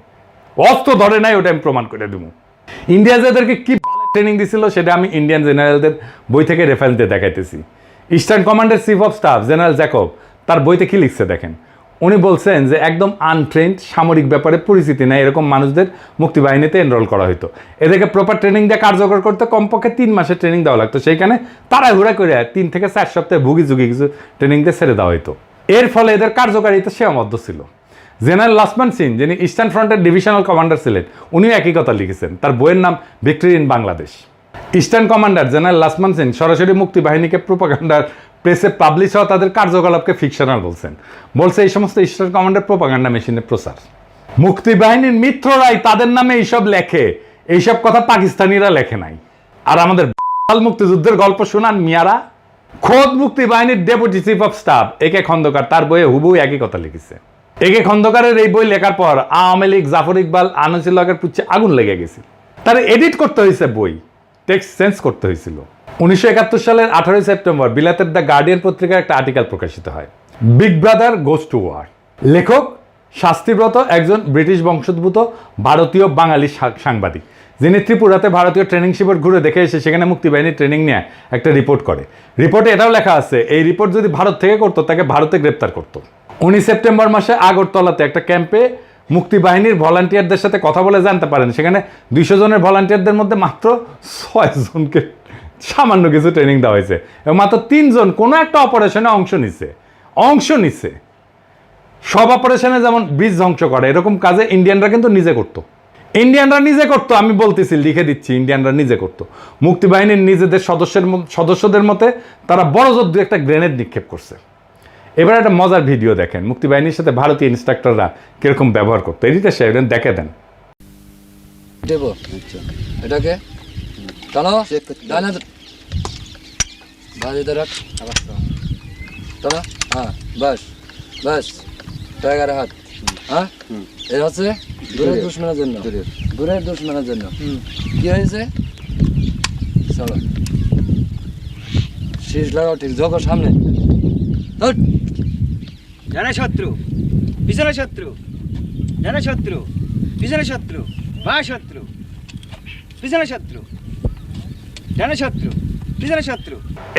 অস্ত্র ধরে নাই ওটা আমি প্রমাণ করে দেবো। ইন্ডিয়া যাদেরকে কি ট্রেনিং দিছিল সেটা আমি ইন্ডিয়ান জেনারেলদের বই থেকে রেফারেন্স দিয়ে দেখাইতেছি। ইস্টার্ন কমান্ডের chief of staff general Jacob তার বইতে কি লিখছে দেখেন। উনি বলছেন যে একদম আনট্রেন্ড, সামরিক ব্যাপারে পরিচিতি নেই এরকম মানুষদের মুক্তিবাহিনীতে এনরোল করা হতো। এদেরকে প্রপার ট্রেনিং দিয়ে কার্যকর করতে কমপক্ষে 3 মাসের ট্রেনিং দেওয়া লাগতো। সেইখানে তাড়াহুড়া করে 3 থেকে 4 সপ্তাহে ভুগি ঝুঁকি কিছু ট্রেনিং দিয়ে ছেড়ে দেওয়া হতো। এর ফলে এদের কার্যকারিতা সীমাবদ্ধ ছিল। জেনারেল লক্ষ্মণ সিং, যিনি ইস্টার্ন ফ্রন্টের ডিভিশনাল কমান্ডার ছিলেন, উনিও একই কথা লিখেছেন। তার বইয়ের নাম victory in Bangladesh. Eastern commander general Lakshman Singh সরাসরি মুক্তিবাহিনীকে প্রোপাগান্ডার প্রেসে পাবলিশ হওয়া তাদের কার্যকলাপকে ফিকশনাল বলছেন। বলছে এই সমস্ত ইস্টার্ন কমান্ডার প্রোপাগান্ডা মেশিনের প্রচার। মুক্তিবাহিনীর মিত্ররাই তাদের নামে এইসব লেখে, এইসব কথা পাকিস্তানিরা লেখে নাই। আর আমাদের মুক্তিযুদ্ধের গল্প শোনান মিয়ারা। খোদ মুক্তিবাহিনীর ডেপুটি চিফ অফ স্টাফ একে খন্দকার তার বইয়ে হুবহু একই কথা লিখেছে। একে খন্দকারের এই বই লেখার পর আওয়ামী লীগ, জাফর ইকবাল, আনিসুল্লাহের পুচ্ছে আগুন লেগে গেছিল। তার এডিট করতে হয়েছে বই, টেক্সট চেঞ্জ করতে হয়েছিল। 1971 সালের 18 সেপ্টেম্বর বিলাতের দ্য গার্ডিয়ান পত্রিকার একটা আর্টিকেল প্রকাশিত হয়, big brother goes to war. লেখক শাস্তিব্রত একজন ব্রিটিশ বংশোদ্ভূত ভারতীয় বাঙালি সাংবাদিক, যিনি ত্রিপুরাতে ভারতীয় ট্রেনিং শিবির ঘুরে দেখে এসে সেখানে মুক্তিবাহিনীর ট্রেনিং নিয়ে একটা রিপোর্ট করে। রিপোর্টে এটাও লেখা আছে এই রিপোর্ট যদি ভারত থেকে করতো তাকে ভারতে গ্রেপ্তার করতো। 19 সেপ্টেম্বর মাসে আগরতলাতে একটা ক্যাম্পে মুক্তিবাহিনীর ভলান্টিয়ারদের সাথে কথা বলে জানতে পারেন সেখানে 200 জনের ভলান্টিয়ারদের মধ্যে মাত্র 6 জনকে সামান্য কিছু ট্রেনিং দেওয়া হয়েছে এবং মাত্র 3 জন কোনো একটা অপারেশনে অংশ নিছে। সব অপারেশনে যেমন ব্রিজ ধ্বংস করে এরকম কাজে ইন্ডিয়ানরা কিন্তু নিজে করতো। আমি বলতেছি, লিখে দিচ্ছি, ইন্ডিয়ানরা নিজে করতো। মুক্তিবাহিনীর নিজেদের সদস্যদের মতে তারা বড় জোর একটা গ্রেনেড নিক্ষেপ করছে। এবার একটা মজার ভিডিও দেখেন মুক্তিবাহিনীর সাথে ভারতীয় ইনস্ট্রাক্টররা কিরকম ব্যবহার করতো। এদিকে সে দেখে দেন। এটাকে টানো, ডানে বাজিতে রাখ, টানো, হ্যাঁ বাস বাস, টাইগার হাত, হ্যাঁ এর হচ্ছে দূরের দুশ্মনের জন্য, দূরের দুশ্মনের জন্য। কি হয়েছে চলো শীষ লাগাও, ঠিক ঝোঁকো সামনে, জানে শত্রু, পিছনে শত্রু, জানে শত্রু, পিছনে শত্রু, বাঁ শত্রু, পিছনে শত্রু, জানে শত্রু, পিছনে শত্রু।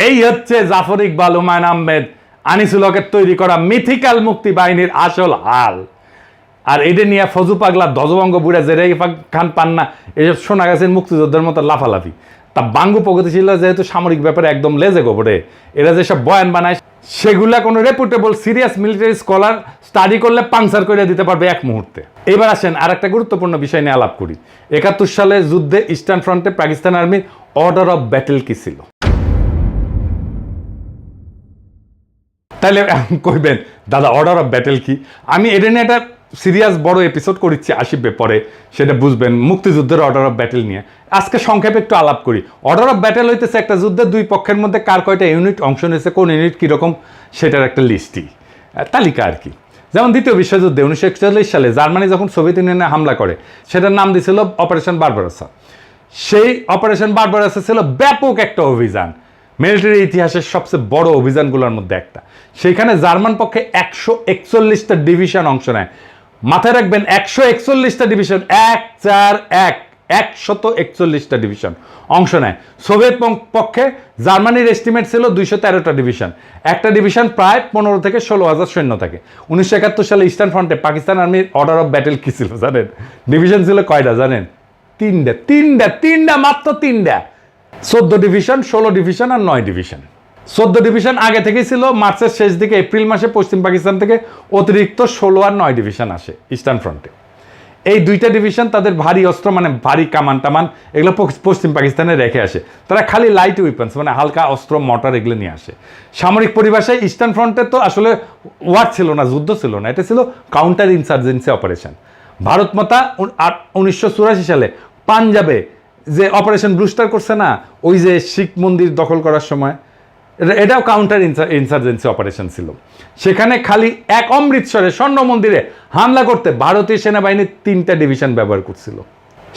এই হচ্ছে জাফর ইকবাল, হুমায়ুন আহমেদ, আনিসুল হকের তৈরি করা মিথিক্যাল মুক্তিবাহিনীর আসল হাল। আর এটা নিয়ে ফজু পাগলা ধ্বজভঙ্গ বুড়া জেরাই খান পান্না এসব শোনা গেছে মুক্তিযোদ্ধার মতো লাফালাফি। তা বাঙ্গু প্রগতিশীল যেহেতু সামরিক ব্যাপারে একদম লেজে গোবরে, এরা যেসব বয়ান বানায় সেগুলা কোনো reputable serious military scholar study করলে পাংচার করে দিতে পারবে এক মুহূর্তে। এবার আসেন আর একটা গুরুত্বপূর্ণ বিষয় নিয়ে আলাপ করি। 71 সালে যুদ্ধে ইস্টার্ন ফ্রন্টে পাকিস্তান আর্মির অর্ডার অফ ব্যাটেল কি ছিল? তাহলে কইবেন দাদা অর্ডার অফ ব্যাটেল কি? আমি এটা নিয়ে একটা সিরিয়াস বড় এপিসোড করেছি, আসবে পরে, সেটা বুঝবেন মুক্তিযুদ্ধের অর্ডার অফ ব্যাটেল নিয়ে। আজকে সংক্ষেপে একটু আলাপ করি। অর্ডার অফ ব্যাটেল হইতেছে একটা যুদ্ধের দুই পক্ষের মধ্যে কার কয়টা ইউনিট অংশ নিয়েছে, কোন ইউনিট কীরকম সেটার একটা লিস্টই, তালিকা আর কি। যেমন দ্বিতীয় বিশ্বযুদ্ধে 1941 সালে জার্মানি যখন সোভিয়েত ইউনিয়নে হামলা করে সেটার নাম দিয়েছিল অপারেশন বারবারোসা। সেই অপারেশন বারবারোসা ছিল ব্যাপক একটা অভিযান, মিলিটারি ইতিহাসের সবচেয়ে বড় অভিযানগুলোর মধ্যে একটা। সেইখানে জার্মান পক্ষে 141টা ডিভিশন অংশ নেয়। মাথায় রাখবেন 141টা ডিভিশন, 141টা ডিভিশন অংশ নেয়। সোভিয়েত পক্ষে জার্মানির এস্টিমেট ছিল 213টা ডিভিশন, একটা ডিভিশন প্রায় 15 থেকে 16,000 সৈন্য থাকে। 1971 সালে ইস্টার্ন ফ্রন্টে পাকিস্তান আর্মির অর্ডার অফ ব্যাটেল কি ছিল জানেন? ডিভিশন ছিল কয়টা জানেন? তিনটা, মাত্র 3টা। 14 ডিভিশন, 16 ডিভিশন আর 9 ডিভিশন। 14 ডিভিশন আগে থেকেই ছিল, মার্চের শেষ দিকে এপ্রিল মাসে পশ্চিম পাকিস্তান থেকে অতিরিক্ত 16 আর 9 ডিভিশন আসে ইস্টার্ন ফ্রন্টে। এই দুইটা ডিভিশন তাদের ভারী অস্ত্র মানে ভারী কামান টামান এগুলো পশ্চিম পাকিস্তানে রেখে আসে। তারা খালি লাইট উইপন্স মানে হালকা অস্ত্র মোটর এগুলো নিয়ে আসে। সামরিক পরিভাষায় ইস্টার্ন ফ্রন্টে তো আসলে ওয়ার ছিল না, যুদ্ধ ছিল না, এটা ছিল কাউন্টার ইনসার্জেন্সি অপারেশন। ভারত মাতা 1984 সালে পাঞ্জাবে যে অপারেশন ব্লুস্টার করছে না, ওই যে শিখ মন্দির দখল করার সময়, এটাও কাউন্টার ইনসার্জেন্সি অপারেশন ছিল। সেখানে খালি এক অমৃতসরে স্বর্ণ মন্দিরে হামলা করতে ভারতীয় সেনাবাহিনী 3টা ডিভিশন ব্যবহার করছিল।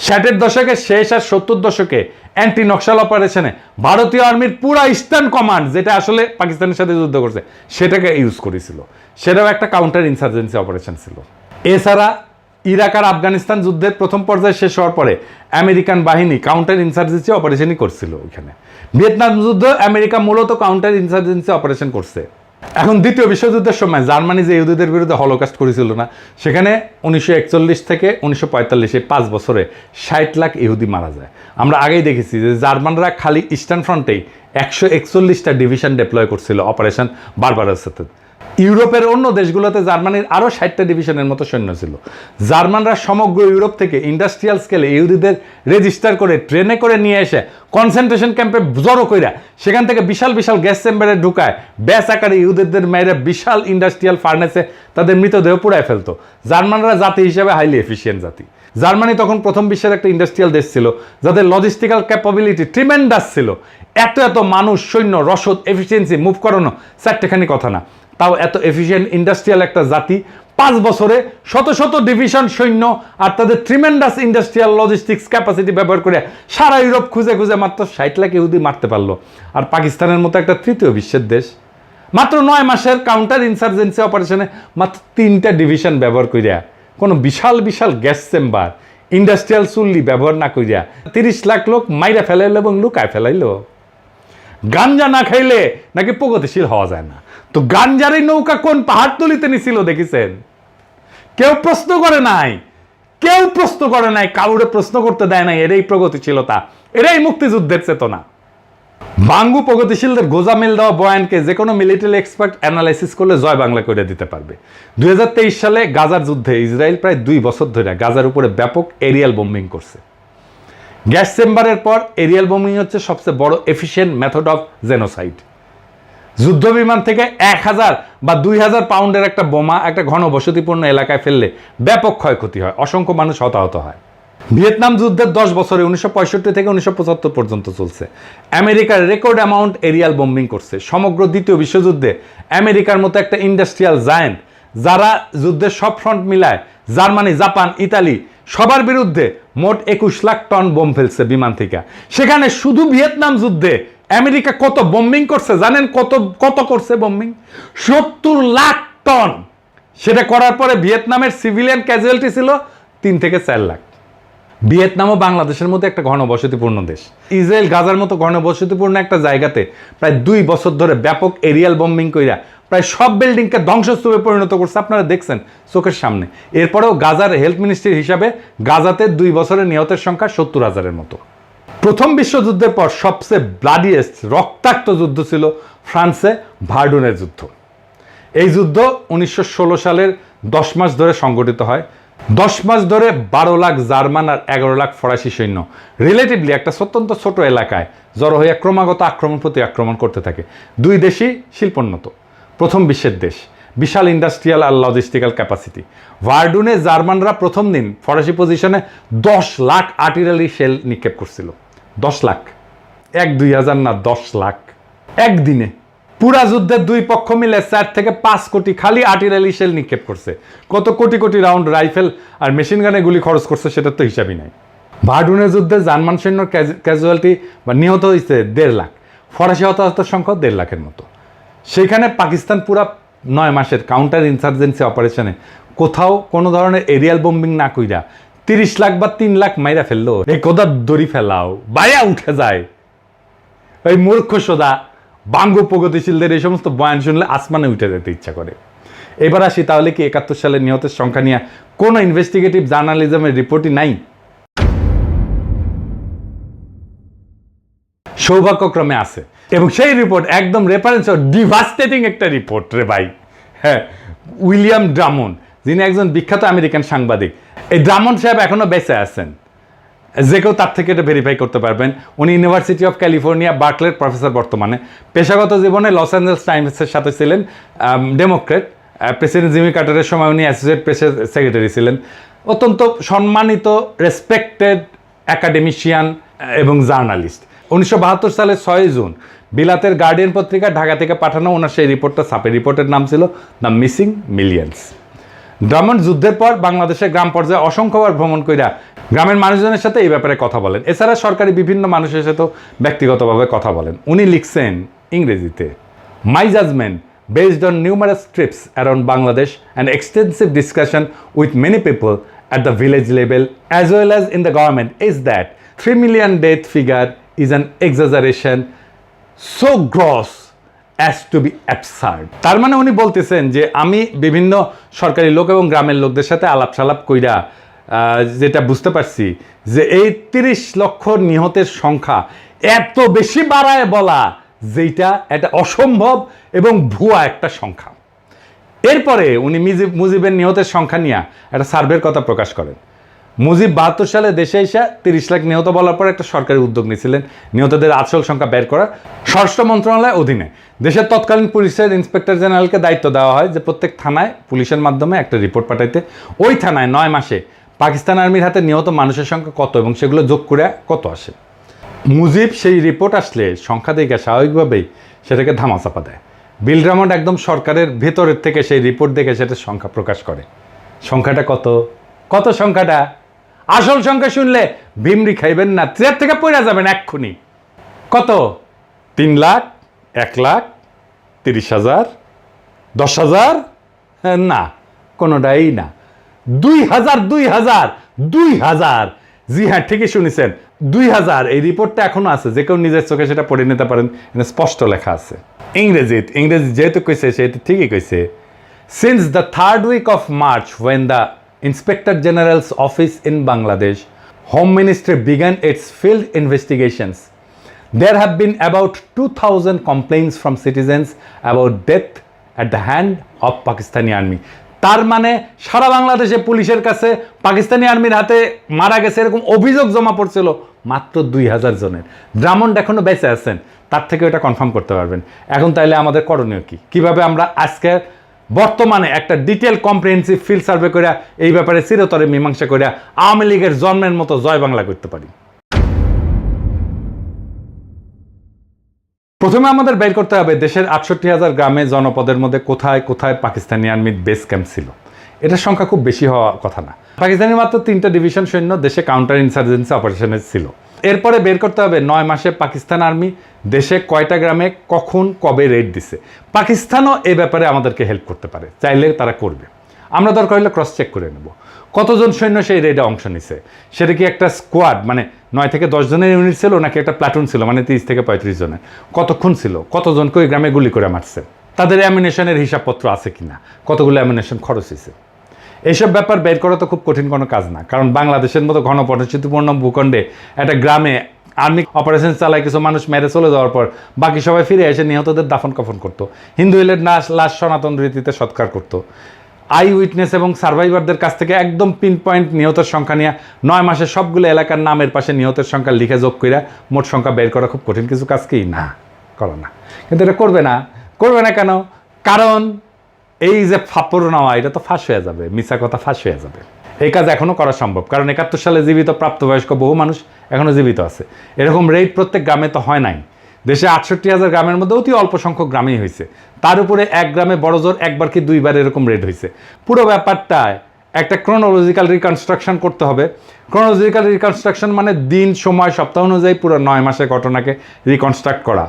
60-এর দশকের শেষ আর 70 দশকে অ্যান্টি নকশাল অপারেশনে ভারতীয় আর্মির পুরা ইস্টার্ন কমান্ড, যেটা আসলে পাকিস্তানের সাথে যুদ্ধ করছে, সেটাকে ইউজ করেছিল। সেটাও একটা কাউন্টার ইনসার্জেন্সি অপারেশন ছিল। এছাড়া ইরাক আর আফগানিস্তান যুদ্ধের প্রথম পর্যায়ে শেষ হওয়ার পরে আমেরিকান বাহিনী কাউন্টার ইনসার্জেন্সি অপারেশনই করছিল ওইখানে। ভিয়েতনাম যুদ্ধ আমেরিকা মূলত কাউন্টার ইনসার্জেন্সি অপারেশন করছে। এখন দ্বিতীয় বিশ্বযুদ্ধের সময় জার্মানি যে ইহুদিদের বিরুদ্ধে হলোকাস্ট করেছিল না, সেখানে 1941 থেকে 1945 এই 5 বছরে 60 লাখ ইহুদি মারা যায়। আমরা আগেই দেখেছি যে জার্মানরা খালি ইস্টার্ন ফ্রন্টেই 141টা ডিভিশন ডেপ্লয় করছিল অপারেশন বারবারাসেতে। ইউরোপের অন্য দেশগুলোতে জার্মানির আরও 60টা ডিভিশনের মতো সৈন্য ছিল। জার্মানরা সমগ্র ইউরোপ থেকে ইন্ডাস্ট্রিয়াল স্কেলে ইহুদিদের রেজিস্টার করে ট্রেনে করে নিয়ে এসে কনসেন্ট্রেশন ক্যাম্পে জড়ো কইরা সেখান থেকে বিশাল বিশাল গ্যাস চেম্বারে ঢুকায় ব্যাস আকারে ইহুদিদের মেয়েরা বিশাল ইন্ডাস্ট্রিয়াল ফার্নেসে তাদের মৃতদেহ পুড়ায় ফেলতো। জার্মানরা জাতি হিসেবে হাইলি এফিসিয়েন্ট জাতি। জার্মানি তখন প্রথম বিশ্বের একটা ইন্ডাস্ট্রিয়াল দেশ ছিল, যাদের লজিস্টিক্যাল ক্যাপাবিলিটি ট্রিমেন্ডাস ছিল। এত এত মানুষ, সৈন্য, রসদ, এফিসিয়েন্সি মুভ করানো চারটেখানি কথা না। তাও এত এফিসিয়েন্ট ইন্ডাস্ট্রিয়াল একটা জাতি 5 বছরে শত শত ডিভিশন সৈন্য আর তাদের ট্রিমেন্ডাস ইন্ডাস্ট্রিয়াল লজিস্টিক্স ক্যাপাসিটি ব্যবহার করে সারা ইউরোপ খুঁজে খুঁজে মাত্র 60 লাখ ইহুদি মারতে পারলো। আর পাকিস্তানের মতো একটা তৃতীয় বিশ্বের দেশ মাত্র 9 মাসের কাউন্টার ইনসার্জেন্সি অপারেশনে মাত্র 3টা ডিভিশন ব্যবহার করিয়া, কোনো বিশাল বিশাল গ্যাস চেম্বার, ইন্ডাস্ট্রিয়াল চুল্লি ব্যবহার না করিয়া 30 লাখ লোক মাইরা ফেলাইলো এবং লুকায় ফেলাইলো। গাঞ্জা না খাইলে নাকি প্রগতিশীল হওয়া যায় না। তো গাঞ্জার এই নৌকা কোন পাহাড়তলিতে নিছিল দেখেছেন? কেউ প্রশ্ন করে নাই, কেউ প্রশ্ন করে নাই, কাউরে প্রশ্ন করতে দেয় নাই। এরাই প্রগতিশীলতা, এরাই মুক্তিযুদ্ধের চেতনা। বাঙ্গু প্রগতিশীলদের গোজামিল দেওয়া বয়ানকে যে কোনো মিলিটারি এক্সপার্ট অ্যানালাইসিস করলে জয় বাংলা করে দিতে পারবে। 2023 সালে গাজার যুদ্ধে ইসরায়েল প্রায় 2 বছর ধরে গাজার উপরে ব্যাপক এরিয়াল বোম্বিং করছে। গ্যাস চেম্বারের পর এরিয়াল বোমিং হচ্ছে সবচেয়ে বড় এফিশিয়েন্ট মেথড অফ জেনোসাইড। যুদ্ধ বিমান থেকে 1000 বা 2000 পাউন্ডের একটা বোমা একটা ঘনবসতিপূর্ণ এলাকায় ফেললে ব্যাপক ক্ষয়ক্ষতি হয়, অসংখ্য মানুষ হতাহত হয়। ভিয়েতনাম যুদ্ধের 10 বছরে 1965 থেকে 1975 পর্যন্ত চলছে। আমেরিকার রেকর্ড অ্যামাউন্ট এরিয়াল বোম্বিং করছে। সমগ্র দ্বিতীয় বিশ্বযুদ্ধে আমেরিকার মতো একটা ইন্ডাস্ট্রিয়াল জায়ান্ট, যারা যুদ্ধের সব ফ্রন্ট মিলায় জার্মানি, জাপান, ইতালি সবার বিরুদ্ধে মোট 21 লাখ টন বোম ফেলছে বিমান থেকে। সেখানে শুধু ভিয়েতনাম যুদ্ধে আমেরিকা কত বোম্বিং করছে জানেন? কত করছে বোম্বিং? 70 লাখ টন। সেটা করার পরে ভিয়েতনামের সিভিলিয়ান ক্যাজুয়ালিটি ছিল 3 থেকে 4 লাখ। ভিয়েতনামও বাংলাদেশের মতো একটা ঘনবসতিপূর্ণ দেশ। ইসরায়েল গাজার মতো ঘনবসতিপূর্ণ একটা জায়গাতে প্রায় 2 বছর ধরে ব্যাপক এরিয়াল বোম্বিং কইরা প্রায় সব বিল্ডিংকে ধ্বংসস্তূপে পরিণত করছে, আপনারা দেখছেন চোখের সামনে। এরপরেও গাজার হেলথ মিনিস্ট্রি হিসাবে গাজাতে 2 বছরে নিহতের সংখ্যা 70,000-এর মতো। প্রথম বিশ্বযুদ্ধের পর সবচেয়ে ব্লাডিয়েস্ট রক্তাক্ত যুদ্ধ ছিল ফ্রান্সে ভার্ডুনের যুদ্ধ। এই যুদ্ধ 1916 সালের 10 মাস ধরে সংগঠিত হয়। 10 মাস ধরে 12 লাখ জার্মান আর 11 লাখ ফরাসি সৈন্য রিলেটিভলি একটা অত্যন্ত ছোট এলাকায় জড়ো হয়ে ক্রমাগত আক্রমণ প্রতি আক্রমণ করতে থাকে। 2 দেশই শিল্পোন্নত, প্রথম বিশ্বের দেশ, বিশাল ইন্ডাস্ট্রিয়াল আর লজিস্টিক্যাল ক্যাপাসিটি। ভার্ডুনে জার্মানরা প্রথম দিন ফরাসি পজিশনে 10 লাখ আর্টিলারি শেল নিক্ষেপ করছিল। 10 লাখ, 1-2 হাজার না, 10 লাখ একদিনে। পুরা যুদ্ধের 2 পক্ষ মিলে 4 থেকে 5 কোটি খালি আর্টিলারি শেল নিক্ষেপ করছে। কত কোটি কোটি রাউন্ড রাইফেল আর মেশিন গানে গুলি খরচ করছে সেটার তো হিসাবই নাই। ভার্ডুনের যুদ্ধে জার্মান সৈন্যর ক্যাজুয়ালিটি বা নিহত হয়েছে 1.5 লাখ, ফরাসি হতাহতের সংখ্যা 1.5 লাখের মতো। সেখানে পাকিস্তান পুরা 9 মাসের কাউন্টার ইনসার্জেন্সি অপারেশনে কোথাও কোনো ধরনের এরিয়াল বোম্বিং না কইরা 30 লাখ বা 3 লাখ মাইরা ফেললো। এই কোদা দড়ি ফেলাও বাইরে উঠে যায়। ওই মূর্খ সোদা বাঙ্গু প্রগতিশীলদের এই সমস্ত বয়ান শুনলে আসমানে উঠে যেতে ইচ্ছা করে। এবার আসি, তাহলে কি 71 সালের নিহতের সংখ্যা নিয়ে কোনো ইনভেস্টিগেটিভ জার্নালিজমের রিপোর্টই নাই? সৌভাগ্যক্রমে আছে, এবং সেই রিপোর্ট একদম রেফারেন্স ডিভাস্টেটিং একটা রিপোর্ট রে ভাই। হ্যাঁ, উইলিয়াম ড্রামন্ড যিনি একজন বিখ্যাত আমেরিকান সাংবাদিক। এই ড্রামন্ড সাহেব এখনও বেঁচে আছেন, যে কেউ তার থেকে এটা ভেরিফাই করতে পারবেন। উনি ইউনিভার্সিটি অফ ক্যালিফোর্নিয়া বার্কলের প্রফেসর বর্তমানে। পেশাগত জীবনে লস অ্যাঞ্জেলস টাইমসের সাথে ছিলেন ডেমোক্রেট। প্রেসিডেন্ট জিমি কার্টারের সময় উনি অ্যাসোসিয়েট প্রেসের সেক্রেটারি ছিলেন। অত্যন্ত সম্মানিত রেসপেক্টেড একাডেমিশিয়ান এবং জার্নালিস্ট। 1972 সালের 6 জুন বিলাতের গার্ডিয়ান পত্রিকা ঢাকা থেকে পাঠানো ওনার সেই রিপোর্টটা ছাপে। রিপোর্টের নাম ছিল দ্য মিসিং মিলিয়ন্স। ড্রামন্ড যুদ্ধের পর বাংলাদেশের গ্রাম পর্যায়ে অসংখ্যবার ভ্রমণ কইরা গ্রামের মানুষজনের সাথে এই ব্যাপারে কথা বলেন। এছাড়া সরকারি বিভিন্ন মানুষের সাথেও ব্যক্তিগতভাবে কথা বলেন। উনি লিখছেন ইংরেজিতে, মাই judgement based on numerous trips around Bangladesh and extensive discussion with many people at the village level as well as in the government is that 3 million death figure is an exaggeration so gross as to be absurd. তার মানে উনি বলতেছেন যে আমি বিভিন্ন সরকারি লোক এবং গ্রামের লোকদের সাথে আলাপ সালাপ কইরা যেটা বুঝতে পারছি যে এই 30 লক্ষ নিহতের সংখ্যা এত বেশি বাড়ায় বলা যেটা এটা অসম্ভব এবং ভুয়া একটা সংখ্যা। এরপরে উনি মুজিবের নিহতের সংখ্যা নিয়ে একটা সার্ভের কথা প্রকাশ করেন। মুজিব 72 সালে দেশে এসে 30 লাখ নিহত বলার পর একটা সরকারি উদ্যোগ নিয়েছিলেন নিহতদের আসল সংখ্যা বের করা। স্বরাষ্ট্র মন্ত্রণালয়ের অধীনে দেশের তৎকালীন পুলিশের ইন্সপেক্টর জেনারেলকে দায়িত্ব দেওয়া হয় যে প্রত্যেক থানায় পুলিশের মাধ্যমে একটা রিপোর্ট পাঠাইতে। ওই থানায় 9 মাসে পাকিস্তান আর্মির হাতে নিহত মানুষের সংখ্যা কত এবং সেগুলো যোগ করে কত আসে। মুজিব সেই রিপোর্ট আসলে সংখ্যা দেখে স্বাভাবিকভাবেই সেটাকে ধামাচাপা দেয়। বিল ড্রামন্ড একদম সরকারের ভেতরের থেকে সেই রিপোর্ট দেখে সেটা সংখ্যা প্রকাশ করে। সংখ্যাটা কত? কত সংখ্যাটা? আসল সংখ্যা শুনলে ভিমরি খাইবেন না, চেয়ার থেকে পড়ে যাবেন এক্ষুনি। কত? 3 লাখ, 1 লাখ, 30,000, 10,000? না, কোনোটাই না। 2,000, 2,000, 2,000। জি হ্যাঁ, ঠিকই শুনেছেন, 2,000। এই রিপোর্টটা এখনো আছে, যে কেউ নিজের চোখে সেটা পড়ে নিতে পারেন, স্পষ্ট লেখা আছে। ইংরেজি যেহেতু কইছে সেহেতু ঠিকই কইছে। Since the 3rd week of March when the Inspector General's office in Bangladesh Home Ministry began its field investigations, there have been about 2,000 complaints from citizens about death at the hand of Pakistani army. তার মানে সারা বাংলাদেশে পুলিশের কাছে পাকিস্তানি আর্মির হাতে মারা গেছে এরকম অভিযোগ জমা পড়ছিল মাত্র 2,000 জনের। ড্রামন্ড এখনো বেঁচে আছেন, তার থেকে এটা কনফার্ম করতে পারবেন। এখন তাইলে আমাদের করণীয় কি? কিভাবে আমরা আজকে বর্তমানে একটা ডিটেল কম্প্রিহেন্সিভ ফিল্ড সার্ভে করে এই ব্যাপারে চিরতরে মীমাংসা করে আওয়ামী লীগের জন্মের মতো জয় বাংলা করতে পারি? প্রথমে আমাদের বের করতে হবে দেশের 68,000 গ্রামে জনপদের মধ্যে কোথায় কোথায় পাকিস্তানি আর্মির বেস ক্যাম্প ছিল। এটার সংখ্যা খুব বেশি হওয়া কথা না। পাকিস্তানি মাত্র 3টা ডিভিশন সৈন্য দেশে কাউন্টার ইনসার্জেন্সি অপারেশনে ছিল। এরপরে বের করতে হবে 9 মাসে পাকিস্তান আর্মি দেশে কয়টা গ্রামে কখন কবে রেড দিছে। পাকিস্তানও এই ব্যাপারে আমাদেরকে হেল্প করতে পারে, চাইলে তারা করবে। আমরা দরকার হলে ক্রস চেক করে নেব কতজন সৈন্য সেই রেডে অংশ নিছে। সেটা কি একটা স্কোয়াড মানে 9 থেকে 10 জনের ইউনিট ছিল, নাকি একটা প্লাটুন ছিল মানে 30 থেকে 35 জনের? কতক্ষণ ছিল, কতজনকে ওই গ্রামে গুলি করে মারছে, তাদের অ্যামিনেশনের হিসাবপত্র আছে কিনা, কতগুলো অ্যামিনেশন খরচ হয়েছে। এইসব ব্যাপার বের করা তো খুব কঠিন কোনো কাজ না, কারণ বাংলাদেশের মতো ঘন পরিচিতিপূর্ণ ভূখণ্ডে একটা গ্রামে আর্মি অপারেশন চালায় কিছু মানুষ মেরে চলে যাওয়ার পর বাকি সবাই ফিরে এসে নিহতদের দাফন কাফন করতো। হিন্দু হইলে লাশ সনাতন রীতিতে সৎকার করতো। আই উইটনেস এবং সার্ভাইভারদের কাছ থেকে একদম পিন পয়েন্ট নিহতের সংখ্যা নিয়ে 9 মাসে সবগুলো এলাকার নামের পাশে নিহতের সংখ্যা লিখে যোগ করে মোট সংখ্যা বের করা খুব কঠিন কিছু কাজ কি না, করো না। কিন্তু এটা করবে না কেন? কারণ এই যে ফাপড় নেওয়া এটা তো ফাঁস হয়ে যাবে, মিথ্যা কথা ফাঁস হয়ে যাবে। এই কাজ এখনও করা সম্ভব, কারণ 71 সালে জীবিত প্রাপ্তবয়স্ক বহু মানুষ এখনও জীবিত আছে। এরকম রেড প্রত্যেক গ্রামে তো হয় নাই। দেশে 68,000 গ্রামের মধ্যে অতি অল্প সংখ্যক গ্রামেই হয়েছে। তার উপরে এক গ্রামে বড় জোর একবার কি 2বার এরকম রেড হয়েছে। পুরো ব্যাপারটায় একটা ক্রোনোলজিক্যাল রিকনস্ট্রাকশন করতে হবে। ক্রোনোলজিক্যাল রিকনস্ট্রাকশন মানে দিন, সময়, সপ্তাহ অনুযায়ী পুরো 9 মাসের ঘটনাকে রিকনস্ট্রাক্ট করা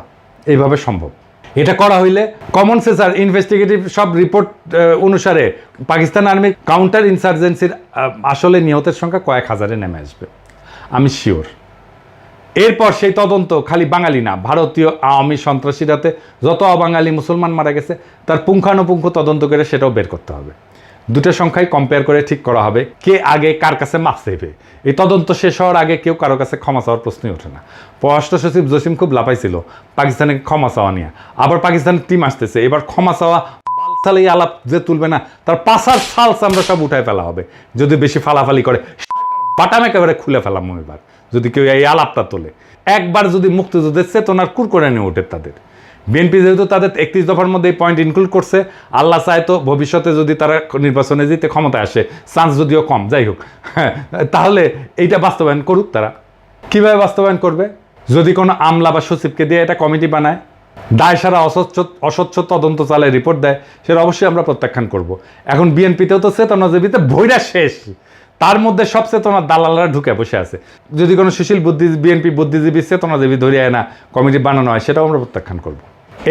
এইভাবে সম্ভব। এটা করা হইলে কমন সেন্সার ইনভেস্টিগেটিভ সব রিপোর্ট অনুসারে পাকিস্তান আর্মির কাউন্টার ইনসার্জেন্সির আসলে নিহতের সংখ্যা কয়েক হাজারে নেমে আসবে, আমি শিওর। এরপর সেই তদন্ত খালি বাঙালি না, ভারতীয় আওয়ামী সন্ত্রাসীরাতে যত অবাঙালি মুসলমান মারা গেছে তার পুঙ্খানুপুঙ্খ তদন্ত করে সেটাও বের করতে হবে। দুটো সংখ্যাই কম্পেয়ার করে ঠিক করা হবে কে আগে কার কাছে মাপ চাইবে। এই তদন্ত শেষ হওয়ার আগে কেউ কারো কাছে ক্ষমা চাওয়ার প্রশ্নই ওঠে না। পররাষ্ট্র সচিব জসিম খুব লাফাইছিল পাকিস্তানে ক্ষমা চাওয়া নিয়ে। আবার পাকিস্তানের টিম আসতেছে, এবার ক্ষমা চাওয়া তাহলে এই আলাপ যে তুলবে না তার পাশার ফালস আমরা সব উঠায় ফেলা হবে যদি বেশি ফালাফালি করে, বাটাম একেবারে খুলে ফেলাম এবার যদি কেউ এই আলাপটা তোলে। একবার যদি মুক্তিযুদ্ধের চেতনার কুর করে নিয়ে ওঠে তাদের, বিএনপি যেহেতু তাদের 31 দফার মধ্যে এই পয়েন্ট ইনক্লুড করছে, আল্লাহ চায় তো ভবিষ্যতে যদি তারা নির্বাচনে জিতে ক্ষমতায় আসে, চান্স যদিও কম, যাই হোক, হ্যাঁ, তাহলে এইটা বাস্তবায়ন করুক। তারা কিভাবে বাস্তবায়ন করবে? যদি কোনো আমলা বা সচিবকে দিয়ে এটা কমিটি বানায়, দায় সারা অস্বচ্ছ তদন্ত চালায় রিপোর্ট দেয়, সেটা অবশ্যই আমরা প্রত্যাখ্যান করব। এখন বিএনপিতেও তো চেতনাজীবীতে ভৈরা শেষ, তার মধ্যে সব চেতনার দালালরা ঢুকে বসে আছে। যদি কোনো সুশীল বিএনপি বুদ্ধিজীবী চেতনাজীবী ধরিয়ে না কমিটি বানানো হয়, সেটাও আমরা প্রত্যাখ্যান করব।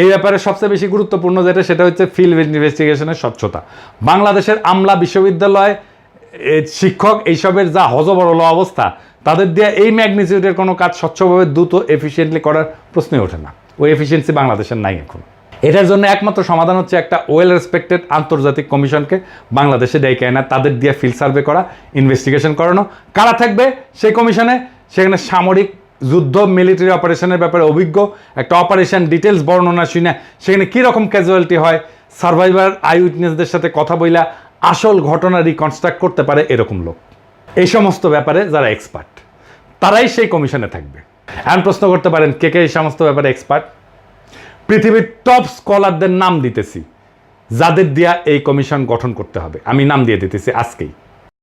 এই ব্যাপারে সবচেয়ে বেশি গুরুত্বপূর্ণ যেটা, সেটা হচ্ছে ফিল্ড ইনভেস্টিগেশনের স্বচ্ছতা। বাংলাদেশের আমলা, বিশ্ববিদ্যালয়, শিক্ষক, এইসবের যা হজবরল অবস্থা, তাদের দিয়ে এই ম্যাগনিটিউডের কোনো কাজ স্বচ্ছভাবে দ্রুত এফিসিয়েন্টলি করার প্রশ্নই ওঠে না। ওই এফিসিয়েন্সি বাংলাদেশের নাই এখন। এটার জন্য একমাত্র সমাধান হচ্ছে একটা ওয়েল রেসপেক্টেড আন্তর্জাতিক কমিশনকে বাংলাদেশে ডেকে আনা, তাদের দিয়ে ফিল্ড সার্ভে করা, ইনভেস্টিগেশন করানো। কারা থাকবে সেই কমিশনে? সেখানে সামরিক যুদ্ধ, মিলিটারি অপারেশনের ব্যাপারে অভিজ্ঞ, একটা অপারেশন ডিটেলস বর্ণনা শুনে সেখানে কীরকম ক্যাজুয়ালিটি হয়, সার্ভাইভার আই উইটনেসদের সাথে কথা বইলা আসল ঘটনা রিকনস্ট্রাক্ট করতে পারে এরকম লোক। এই সমস্ত ব্যাপারে যারা এক্সপার্ট, তারাই সেই কমিশনে থাকবে। এখন প্রশ্ন করতে পারেন কে কে এই সমস্ত ব্যাপারে এক্সপার্ট? পৃথিবীর টপ স্কলারদের নাম দিতেছি, যাদের দিয়া এই কমিশন গঠন করতে হবে। আমি নাম দিয়ে দিতেছি আজকেই।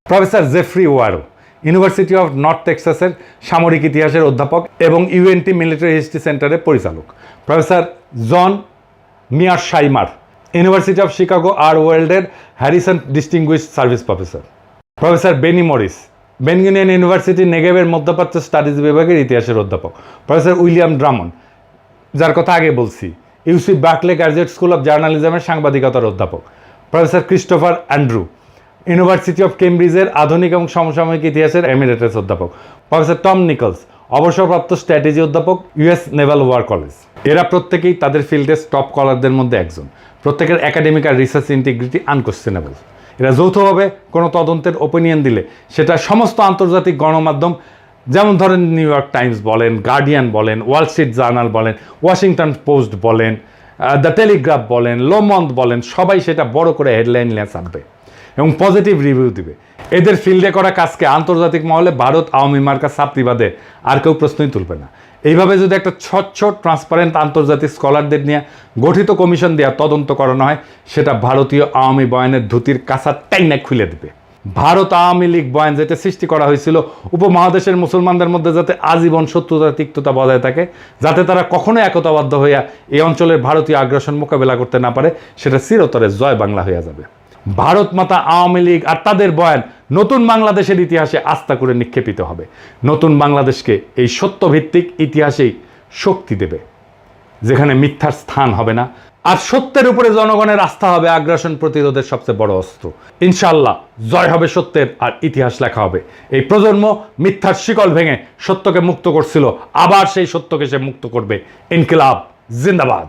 Professor Geoffrey Wawro, university of North টেক্সাসের সামরিক ইতিহাসের অধ্যাপক এবং ইউএনটি মিলিটারি হিস্ট্রি সেন্টারের পরিচালক। Professor John Mearsheimer, university of Chicago আর ওয়ার্ল্ডের Harrison distinguished service professor. Professor Benny Morris, Ben Gurion university নেগেভের মধ্যপ্রাচ্য স্টাডিজ বিভাগের ইতিহাসের অধ্যাপক। প্রফেসর উইলিয়াম ড্রামন্ড, যার কথা আগে বলছি, UC Berkeley graduate school of জার্নালিজমের সাংবাদিকতার অধ্যাপক। Professor Christopher Andrew, university of কেমব্রিজের আধুনিক এবং সমসাময়িক ইতিহাসের এমিরেটাস অধ্যাপক। প্রফেসর টম নিকলস, অবসরপ্রাপ্ত স্ট্র্যাটেজি অধ্যাপক, ইউএস নেভাল ওয়ার কলেজ। এরা প্রত্যেকেই তাদের ফিল্ডের টপ স্কলারদের মধ্যে একজন। প্রত্যেকের একাডেমিক আর রিসার্চ ইন্টিগ্রিটি আনকোয়েশ্চেনেবল। এরা যৌথভাবে কোনো তদন্তের ওপিনিয়ন দিলে সেটা সমস্ত আন্তর্জাতিক গণমাধ্যম, যেমন ধরেন নিউ ইয়র্ক টাইমস বলেন, গার্ডিয়ান বলেন, ওয়াল স্ট্রিট জার্নাল বলেন, ওয়াশিংটন পোস্ট বলেন, দ্য টেলিগ্রাফ বলেন, লোমন্দ বলেন, সবাই সেটা বড় করে হেডলাইন নিয়ে ছাপবে এবং পজিটিভ রিভিউ দিবে। এদের ফিল্ডে করা কাজকে আন্তর্জাতিক মহলে ভারত আওয়ামী মার্কা ছাপতি বাদে আর কেউ প্রশ্নই তুলবে না। এইভাবে যদি একটা স্বচ্ছ ট্রান্সপারেন্ট আন্তর্জাতিক স্কলারদের নিয়ে গঠিত কমিশন দেওয়া তদন্ত করানো হয়, সেটা ভারতীয় আওয়ামী বয়ানের ধুতির কাঁচা টাইনা খুলে দেবে। ভারত আওয়ামী লীগ বয়ান যেটা সৃষ্টি করা হয়েছিল উপমহাদেশের মুসলমানদের মধ্যে যাতে আজীবন শত্রুতা তিক্ততা বজায় থাকে, যাতে তারা কখনো একতাবদ্ধ হইয়া এই অঞ্চলের ভারতীয় আগ্রাসন মোকাবেলা করতে না পারে, সেটা চিরতরে জয় বাংলা হইয়া যাবে। ভারত মাতা আওয়ামী লীগ আর তাদের বয়ান নতুন বাংলাদেশের ইতিহাসে আস্থা করে নিক্ষেপিত হবে। নতুন বাংলাদেশকে এই সত্যভিত্তিক ইতিহাসেই শক্তি দেবে, যেখানে মিথ্যার স্থান হবে না, আর সত্যের উপরে জনগণের আস্থা হবে আগ্রাসন প্রতিরোধের সবচেয়ে বড় অস্ত্র। ইনশাআল্লাহ জয় হবে সত্যের, আর ইতিহাস লেখা হবে। এই প্রজন্ম মিথ্যার শিকল ভেঙে সত্যকে মুক্ত করছিল, আবার সেই সত্যকে সে মুক্ত করবে। ইনকিলাব জিন্দাবাদ।